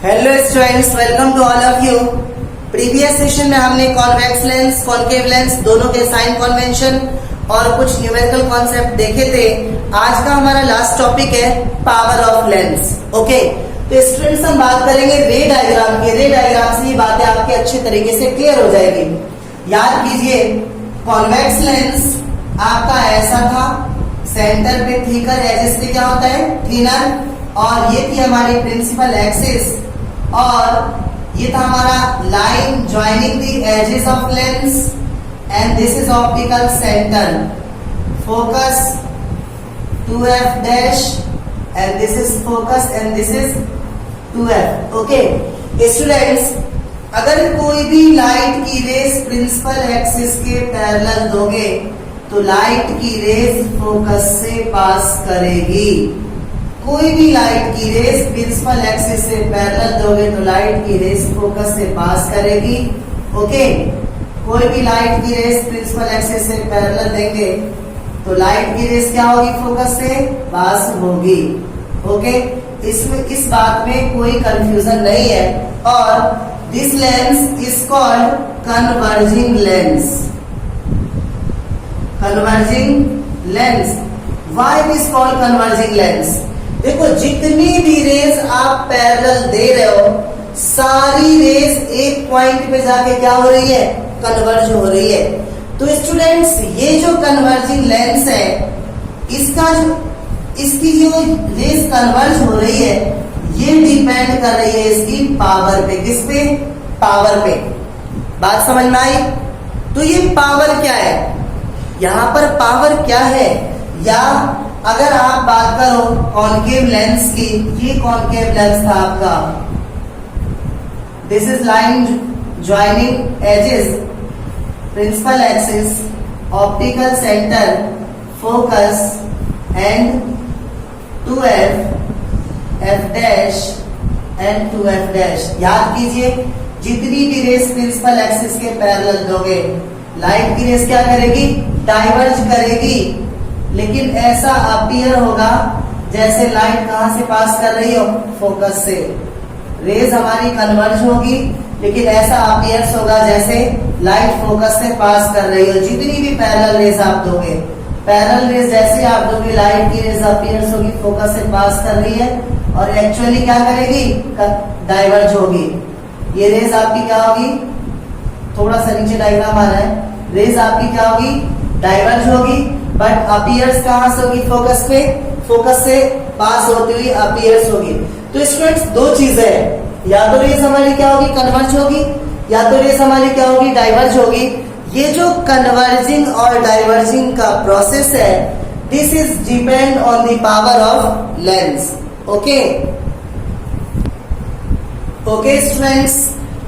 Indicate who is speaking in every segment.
Speaker 1: Hello students, welcome to all of you. Previous session में हमने convex lens, concave lens दोनों के sign convention और कुछ न्यूमेरिकल कॉन्सेप्ट देखे थे। आज का हमारा लास्ट टॉपिक है पावर ऑफ लेंस। ओके, तो स्टूडेंट्स हम बात करेंगे रे डायग्राम की। रे डायग्राम से ये बातें आपके अच्छे तरीके से क्लियर हो जाएगी। याद कीजिए, कॉन्वेक्स लेंस आपका ऐसा था, सेंटर पे थिकर, एजेस पे क्या होता है थिनर, और ये थी हमारी प्रिंसिपल एक्सिस, और ये था हमारा line joining the edges of lens, and this is optical centre, focus 2f dash, and this is focus, and this is 2f। Okay students, अगर कोई भी लाइट की रेस प्रिंसिपल एक्सिस के पैरेलल दोगे तो लाइट की रेस फोकस से पास करेगी। कोई भी लाइट की रेस प्रिंसिपल एक्सिस से पैरेलल दोगे तो लाइट की रेस फोकस से पास करेगी। ओके, कोई भी लाइट की रेस प्रिंसिपल एक्सिस से पैरेलल देंगे तो लाइट की रेस क्या होगी, फोकस से पास होगी। ओके, इसमें इस बात में कोई कंफ्यूजन नहीं है। और this lens is called converging lens. Converging lens, why it is called converging lens? देखो, जितनी भी रेस आप पैरेलल दे रहे हो, सारी रेस एक पॉइंट पे जाके क्या हो रही है, कन्वर्ज हो रही है। तो स्टूडेंट्स, ये जो कन्वर्जिंग लेंस है, इसकी जो रेस कन्वर्ज हो रही है, ये डिपेंड कर रही है इसकी पावर पे। किस पे? पावर पे। बात समझ में आई? तो ये पावर क्या है, यहां पर पावर क्या है? या अगर आप बात करो कॉनकेव लेंस की, ये कॉनकेव लेंस था आपका, this is line joining edges, principal axis, optical centre, focus, and 2f, f dash and 2f dash. याद कीजिए, जितनी भी रेस प्रिंसिपल एक्सिस के पैरेलल दोगे, लाइट की रेस क्या करेगी, डाइवर्ज करेगी। लेकिन ऐसा अपीयर होगा जैसे लाइट कहां से पास कर रही हो, फोकस से। रेज हमारी कन्वर्ज होगी, लेकिन ऐसा अपीयर्स होगा जैसे लाइट फोकस से पास कर रही हो। जितनी भी पैरेलल रेज आप दोगे, पैरेलल रेज जैसे आप दोगे, लाइट की रेज अपीयर्स होगी, फोकस से पास कर रही है, और एक्चुअली क्या करेगी, डाइवर्ज होगी। ये रेज आपकी क्या होगी, थोड़ा सा नीचे डायग्राम आ रहा है, रेज आपकी क्या होगी, डाइवर्ज होगी, बट अपीयर्स कहां से होगी, फोकस पे, फोकस से पास होती हुई अपीयर्स होगी। तो स्टूडेंट्स, दो चीजें हैं, या तो रेस हमारी क्या होगी, कन्वर्ज होगी, या तो रेस हमारी क्या होगी, डाइवर्ज होगी। ये जो कन्वर्जिंग और डाइवर्जिंग का प्रोसेस है, this is depend on the power of lens. Okay okay students,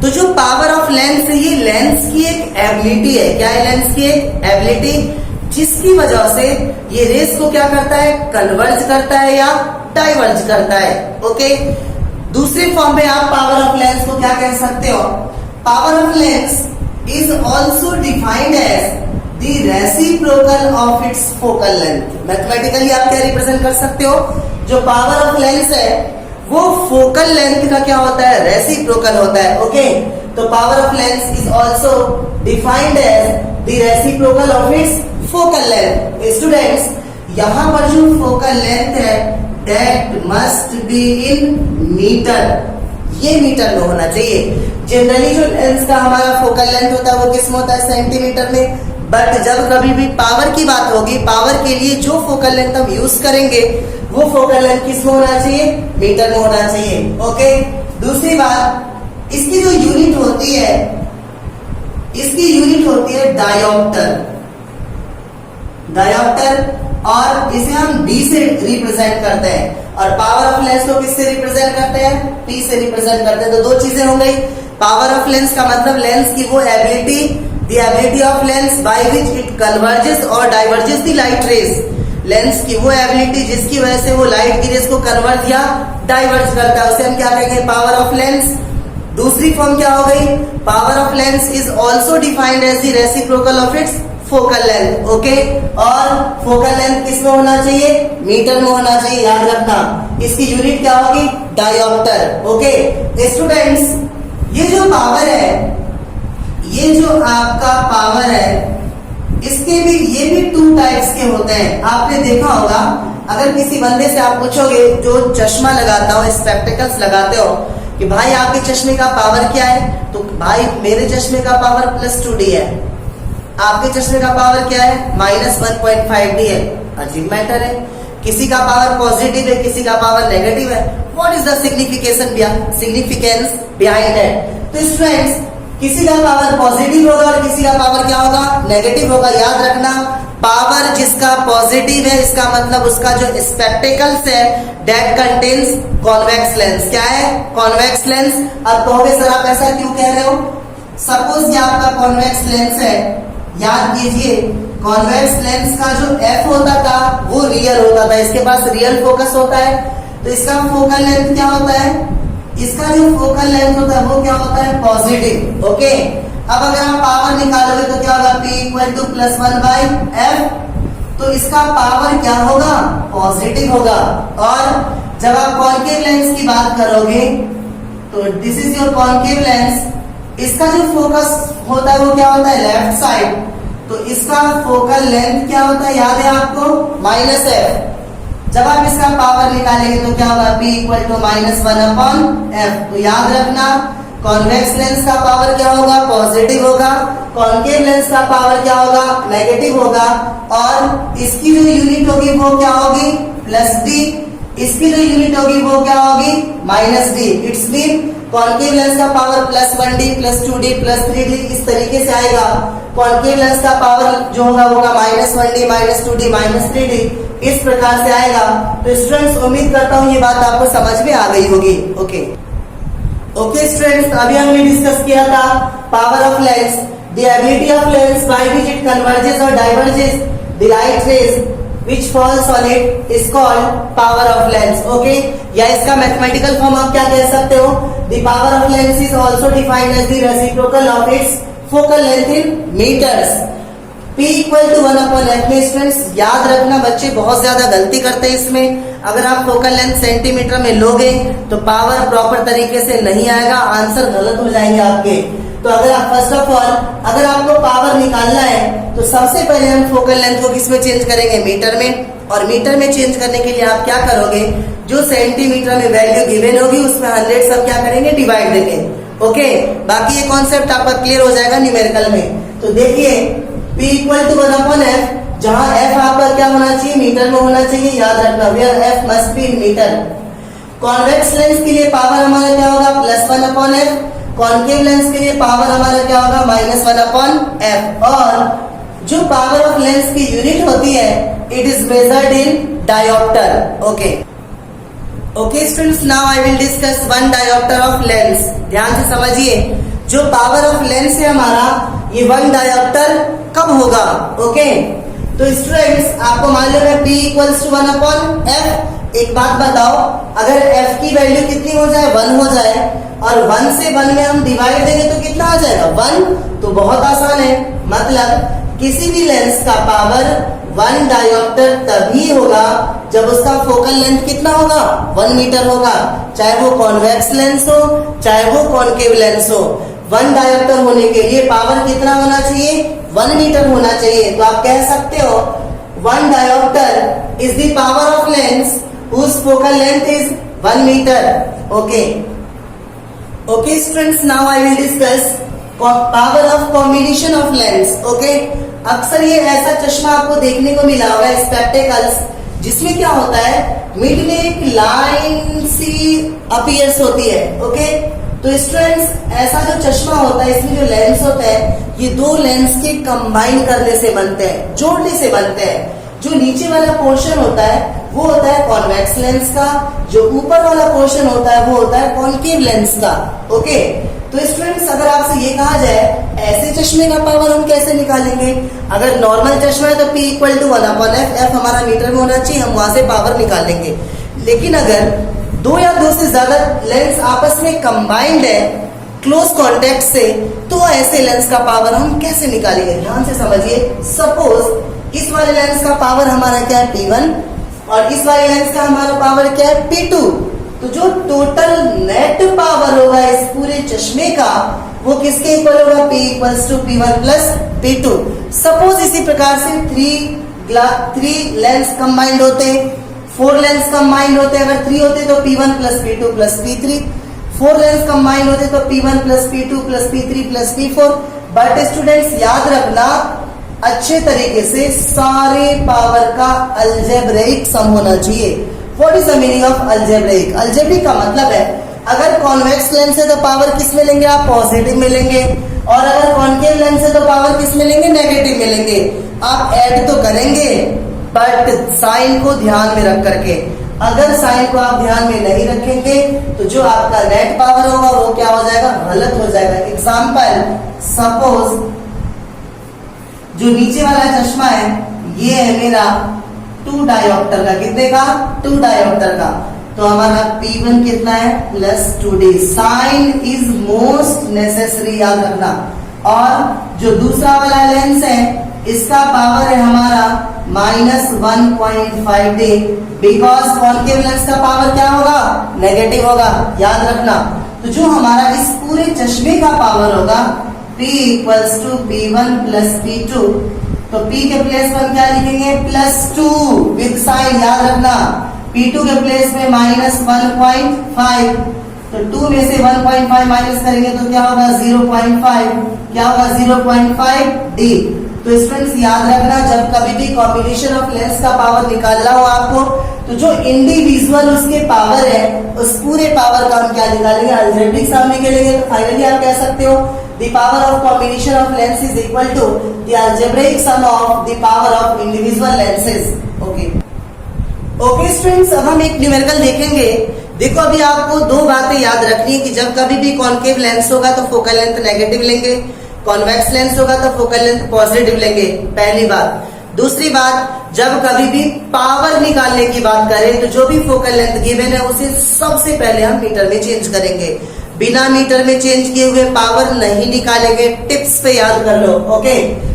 Speaker 1: तो जो पावर ऑफ लेंस है, ये लेंस की एक एबिलिटी है। क्या है लेंस की एक एबिलिटी, जिसकी वजह से ये रेस को क्या करता है, कन्वर्ज करता है या डाइवर्ज करता है। ओके, दूसरे फॉर्म में आप पावर ऑफ लेंस को क्या कह सकते हो, power of lens is also defined as the reciprocal of its focal length. Mathematically आप क्या रिप्रेजेंट कर सकते हो, जो पावर ऑफ लेंस है वो फोकल लेंथ का क्या होता है, रेसिप्रोकल होता है। ओके, तो power of lens is also defined as the reciprocal of its focal length. Students, यहां पर जो फोकल लेंथ है, that must be in metre. ये मीटर में होना चाहिए। जनरली जो लेंस का हमारा फोकल लेंथ होता है वो किस में होता है, सेंटीमीटर में। बट जब कभी भी पावर की बात होगी, पावर के लिए जो फोकल लेंथ हम यूज करेंगे, वो फोकल लेंथ किस में होना चाहिए, मीटर में होना चाहिए। ओके, दूसरी बात, इसकी जो यूनिट होती है, इसकी यूनिट होती है डायोप्टर। डायोप्टर, और इसे हम डी से रिप्रेजेंट करते हैं, और पावर ऑफ लेंस को किससे रिप्रेजेंट करते हैं, पी से रिप्रेजेंट करते हैं। तो दो चीजें हो गई, पावर ऑफ लेंस का मतलब लेंस की वो ability, the ability of lens by which it converges और diverges the light rays. Lens की वो एबिलिटी जिसकी वजह से वो लाइट की रेज को कन्वर्ट या डाइवर्ज करता है, उसे हम क्या कहेंगे, पावर ऑफ लेंस। दूसरी फॉर्म क्या हो गई, power of lens is also defined as the reciprocal of its focal length. Okay, और फोकल लेंथ किस में होना चाहिए? मीटर में होना चाहिए, याद रखना। इसकी यूनिट क्या होगी? डायोप्टर। ओके स्टूडेंट्स, ये जो पावर है, ये जो आपका पावर है, इसके भी ये भी 2 टाइप्स के होते हैं। आपने देखा होगा, अगर किसी बंदे से आप पूछोगे जो चश्मा लगाता हो, स्पेक्टिकल्स लगाते हो, कि भाई आपके चश्मे का पावर क्या है, तो भाई मेरे चश्मे का पावर +2D है। आपके चश्मे का पावर क्या है? -1.5D है। अजीब मैटर है। किसी का पावर पॉजिटिव है, किसी का पावर नेगेटिव है। What is the significance behind it? तो स्टूडेंट्स, किसी का पावर पॉजिटिव होगा और किसी का पावर क्या होगा? नेगेटिव होगा। याद रखना, पावर जिसका पॉजिटिव है, इसका मतलब उसका जो स्पेक्टिकल्स है दैट कंटेन्स कॉन्वेक्स लेंस। क्या है? Convex lens. अब कहोगे सर आप ऐसा क्यों कह रहे हो? सपोज ये आपका कॉन्वेक्स लेंस है, याद कीजिए कॉन्वेक्स लेंस का जो f होता था वो रियल होता था, इसके पास रियल फोकस होता है, तो इसका फोकल लेंथ क्या होता है? इसका जो फोकल लेंथ होता है वो क्या होता है? पॉजिटिव। ओके, अब अगर आप पावर निकालोगे तो क्या होगा? P = +1/f। तो इसका पावर क्या होगा? पॉजिटिव होगा। और जब आप कॉन्केव लेंस की बात करोगे तो this is your concave lens, इसका जो फोकस होता है वो क्या होता है? Left side. तो इसका फोकल लेंथ क्या होता है? याद है आपको? -f। जब आप इसका पावर निकालेंगे तो क्या होगा? P = -1/f। तो याद रखना, कॉन्वेक्स लेंस का पावर क्या होगा? पॉजिटिव होगा। कॉन्केव लेंस का पावर क्या होगा? नेगेटिव होगा। और इसकी जो यूनिट होगी वो क्या होगी? +d। इसकी जो यूनिट होगी वो क्या होगी? -d। It's mean concave lens का पावर +1d, +2d, +3d इस तरीके से आएगा। कॉन्केव लेंस का पावर जो होगा वो होगा -1d, -2d, -3d इस प्रकार से आएगा। तो स्टूडेंट्स, उम्मीद करता हूँ ये बात आपको समझ में आ गई होगी। ओके स्टूडेंट्स, अभी हमने डिस्कस किया था power of lens. The ability of lens by which it converges और diverges the light rays which falls on it is called power of lens. Okay, या इसका मैथमेटिकल फॉर्म आप क्या कह सकते हो? The power of lens is also defined as the reciprocal of its focal length in meters. P = 1/f में students याद रखना, बच्चे बहुत ज्यादा गलती करते हैं इसमें। अगर आप फोकल लेंथ सेंटीमीटर में लोगे तो पावर प्रॉपर तरीके से नहीं आएगा, आंसर गलत हो जाएंगे आपके। तो अगर आप फर्स्ट ऑफ ऑल अगर आपको पावर निकालना है तो सबसे पहले हम फोकल लेंथ को किस में चेंज करेंगे? मीटर में। और मीटर में चेंज करने के लिए आप क्या करोगे? जो सेंटीमीटर में वैल्यू गिवन होगी उसमें 100 सब क्या करेंगे? डिवाइड देंगे। ओके, बाकी ये कॉन्सेप्ट आपका क्लियर हो जाएगा न्यूमेरिकल में। तो देखिए P = 1/f, जहां f आपका क्या होना चाहिए? मीटर में होना चाहिए। याद रखना, where f must be in metre. Convex lens के लिए पावर हमारा क्या होगा? +1/f। कॉन्केव लेंस के लिए पावर हमारा क्या होगा? -1/f। और जो पावर ऑफ लेंस की यूनिट होती है it is measured in dioptre. Okay students, now I will discuss one dioptre of lens. ध्यान से समझिए, जो पावर ऑफ लेंस है हमारा, ये 1 डायोप्टर कब होगा? ओके, तो स्टूडेंट्स आपको मालूम है P = 1/f। एक बात बताओ, अगर f की वैल्यू कितनी हो जाए? 1 हो जाए, और 1 से 1 में हम डिवाइड देंगे तो कितना आ जाएगा? 1। तो बहुत आसान है, मतलब किसी भी लेंस का पावर 1 डायोप्टर तभी होगा जब उसका फोकल लेंथ कितना होगा? 1 मीटर होगा, चाहे वो कॉन्वेक्स लेंस हो चाहे वो कॉन्केव लेंस हो। 1 डायोप्टर होने के लिए पावर कितना होना चाहिए? 1 मीटर होना चाहिए। तो आप कह सकते हो 1 dioptre is the power of lens whose focal length is 1 meter. Okay students, now I will discuss power of combination of lens. Okay, अक्सर ये ऐसा चश्मा आपको देखने को मिला होगा, स्पेक्टिकल्स, जिसमें क्या होता है? मिड में एक लाइन सी अपीयर्स होती है। ओके, तो स्टूडेंट्स ऐसा जो चश्मा होता है, इसमें जो लेंस होता है, ये 2 लेंस के कंबाइन करने से बनते हैं, जोड़ने से बनते हैं। जो नीचे वाला पोर्शन होता है वो होता है कॉन्वेक्स लेंस का, जो ऊपर वाला पोर्शन होता है वो होता है कॉन्केव लेंस का। ओके, तो स्टूडेंट्स अगर आपसे ये कहा जाए ऐसे चश्मे का पावर हम कैसे निकालेंगे? अगर नॉर्मल चश्मा है तो P = 1/f, f हमारा मीटर में होना चाहिए, हम वहां से पावर निकालेंगे। लेकिन अगर 2 या 2 से ज्यादा लेंस आपस में कंबाइंड है, क्लोज कॉन्टेक्ट से, तो ऐसे लेंस का पावर हम कैसे निकालेंगे, ध्यान से समझिए। सपोज इस वाले लेंस का पावर हमारा क्या है P1 और इस वाले लेंस का हमारा पावर क्या है P2। तो जो टोटल नेट पावर होगा इस पूरे चश्मे का वो किसके इक्वल होगा, P equals to P1 plus P2। Suppose इसी प्रकार से थ्री लेंस कंबाइंड होते, 4 लेंस कंबाइंड होते, अगर 3 होते तो P1 plus P2 plus P3, 4 lens combined होते तो P1 plus P2 plus P3 plus P4। But students याद रखना अच्छे तरीके से सारे पावर का अलजेब्रिक सम होना चाहिए। What is the meaning of algebraic? Algebraic का मतलब है अगर कॉन्वेक्स लेंस है तो पावर किस में लेंगे आप, पॉजिटिव में लेंगे, और अगर कॉन्केव लेंस है तो पावर किस में लेंगे, नेगेटिव में लेंगे। आप ऐड तो करेंगे बट साइन को ध्यान में रख करके। अगर साइन को आप ध्यान में नहीं रखेंगे तो जो आपका नेट पावर होगा वो क्या हो जाएगा, गलत हो जाएगा। एग्जाम्पल, सपोज जो नीचे वाला चश्मा है ये है मेरा 2 डायोप्टर का, कितने का, 2 डायोप्टर का। तो हमारा P1 कितना है, plus 2D। Sign is most necessary, याद रखना। और जो दूसरा वाला लेंस है इसका पावर है हमारा -1.5D, बिकॉज कॉन्केव लेंस का पावर क्या होगा, नेगेटिव होगा, याद रखना। तो जो हमारा इस पूरे चश्मे का पावर होगा P equals to P1 plus P2, तो P के प्लेस पर क्या लिखेंगे, +2 विद साइन, याद रखना। P2 के प्लेस में -1.5, तो 2 में से 1.5 माइनस करेंगे तो क्या होगा, 0.5, क्या होगा, 0.5D। तो स्टूडेंट्स याद रखना जब कभी भी कॉम्बिनेशन ऑफ लेंस का पावर निकालना हो आपको, तो जो इंडिविजुअल उसके पावर है उस पूरे पावर का हम क्या निकालेंगे, अलजेब्रिक सम निकालेंगे। तो फाइनली आप कह सकते हो the power of combination of lens is equal to the algebraic sum of the power of individual lenses। Okay students, अब हम एक न्यूमेरिकल देखेंगे। देखो अभी आपको 2 बातें याद रखनी है कि जब कभी भी कॉन्केव लेंस होगा तो फोकल लेंथ नेगेटिव लेंगे, कॉन्वेक्स लेंस होगा तो फोकल लेंथ पॉजिटिव लेंगे, पहली बात। दूसरी बात, जब कभी भी पावर निकालने की बात करें तो जो भी फोकल लेंथ गिवन है उसे सबसे पहले हम मीटर में चेंज करेंगे, बिना मीटर में चेंज किए हुए पावर नहीं निकालेंगे। टिप्स पे याद कर लो। ओके,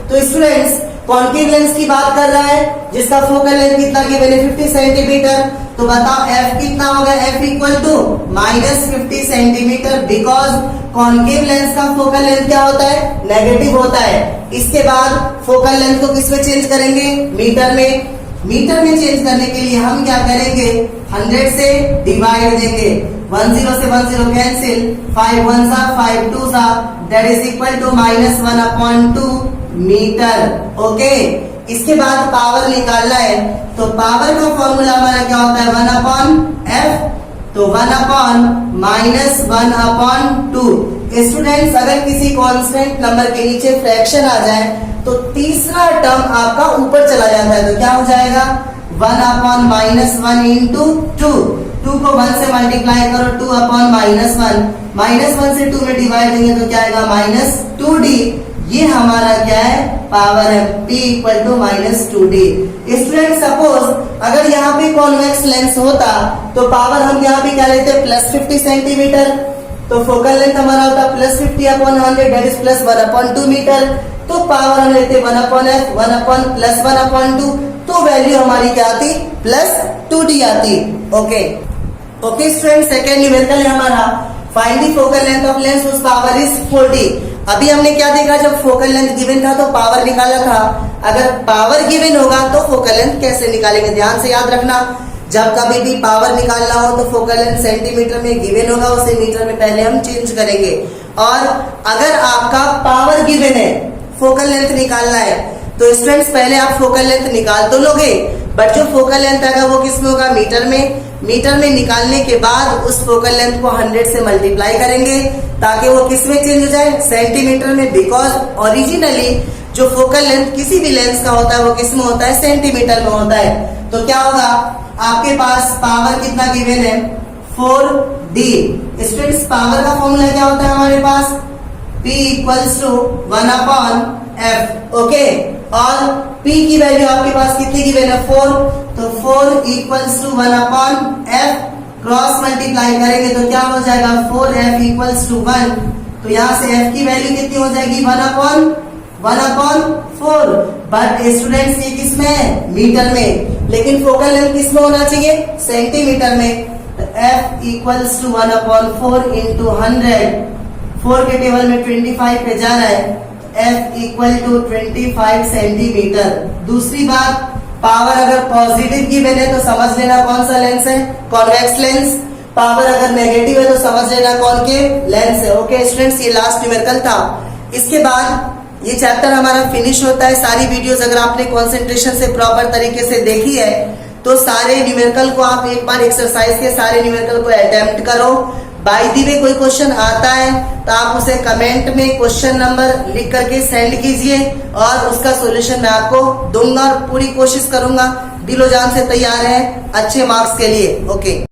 Speaker 1: तो स्टूडेंट्स कॉन्केव लेंस की बात कर रहा है जिसका फोकल लेंथ कितना गिवन है, 50 सेंटीमीटर। तो बताओ F कितना होगा, F equal to -50 centimetre, because concave lens का फोकल लेंथ क्या होता है, नेगेटिव होता है। इसके बाद फोकल लेंथ को किस में चेंज करेंगे, मीटर में। मीटर में चेंज करने के लिए हम क्या करेंगे, 100 से डिवाइड देंगे, 10 से 10 कैंसिल, 5 1 सा 5 2 सा, that is equal to -1/2 metre. Okay, इसके बाद पावर निकालना है तो पावर का फॉर्मूला हमारा क्या होता है, 1/F, तो 1/-1/2। स्टूडेंट्स अगर किसी कांस्टेंट नंबर के नीचे फ्रैक्शन आ जाए तो तीसरा टर्म आपका ऊपर चला जाता है, तो क्या हो जाएगा, 1/-1 इंटू 2 को 1 से मल्टीप्लाई करो, 2/-1, -1 से 2 में डिवाइड देंगे तो क्या आएगा, -2D। ये हमारा क्या है, पावर है, P equal to -2D। Student suppose अगर यहाँ पे कॉन्वेक्स लेंस होता तो पावर हम यहाँ पे क्या लेते हैं, +50 सेंटीमीटर। तो फोकल लेंथ हमारा होता +50/100, दैट इज +1/2 मीटर। तो पावर हम लेते 1/F, 1/+1/2, तो वैल्यू हमारी क्या आती, +2D आती। ओके स्टूडेंट, सेकेंड न्यूमेरिकल है हमारा, find the focal length of lens whose power is 40। अभी हमने क्या देखा, जब फोकल लेंथ गिवन था तो पावर निकाला था। अगर पावर गिवन होगा तो फोकल लेंथ कैसे निकालेंगे, ध्यान से याद रखना। जब कभी भी पावर निकालना हो तो फोकल लेंथ सेंटीमीटर में गिवन होगा, उसे मीटर में पहले हम चेंज करेंगे। और अगर आपका पावर गिवन है, फोकल लेंथ निकालना है, तो स्टूडेंट्स पहले आप फोकल लेंथ निकाल तो लोगे, बट जो फोकल लेंथ आएगा वो किस में होगा, मीटर में। मीटर में निकालने के बाद उस फोकल लेंथ को 100 से मल्टीप्लाई करेंगे ताकि वो किस में चेंज हो जाए, सेंटीमीटर में, बिकॉज ओरिजिनली जो फोकल लेंथ किसी भी लेंस का होता है वो किस में होता है, सेंटीमीटर में होता है। तो क्या होगा, आपके पास पावर कितना गिवन है, 4D। स्टूडेंट्स पावर का फॉर्मूला क्या होता है हमारे पास, P equals to 1/F। Okay, और P की वैल्यू आपके पास कितनी गिवन है, 4, तो 4 equals to 1/F, cross multiply करेंगे तो क्या हो जाएगा, 4F इक्वल्स टू 1, तो यहाँ से f की वैल्यू कितनी हो जाएगी 1/4। बट स्टूडेंट्स ये किस में है, मीटर में, लेकिन फोकल लेंथ किस में होना चाहिए, सेंटीमीटर में। तो f इक्वल्स टू 1/4 इंटू 100, 4 के टेबल में 25 पे जा रहा है, f इक्वल टू 25 सेंटीमीटर। दूसरी बात, पावर अगर पॉजिटिव गिवन है तो समझ लेना कौन सा लेंस है, कॉन्वेक्स लेंस। पावर अगर नेगेटिव है तो समझ लेना कॉनकेव लेंस है। ओके स्टूडेंट्स, ये लास्ट न्यूमेरिकल था। इसके बाद ये चैप्टर हमारा फिनिश होता है। सारी वीडियोस अगर आपने कंसंट्रेशन से प्रॉपर तरीके से देखी है तो सारे न्यूमेरिकल को आप एक बार एक्सरसाइज के सारे न्यूमेरिकल को अटेम्प्ट करो। बाय द वे कोई क्वेश्चन आता है तो आप उसे कमेंट में क्वेश्चन नंबर लिख करके सेंड कीजिए और उसका सॉल्यूशन मैं आपको दूंगा और पूरी कोशिश करूंगा, दिलो जान से तैयार है अच्छे मार्क्स के लिए। ओके।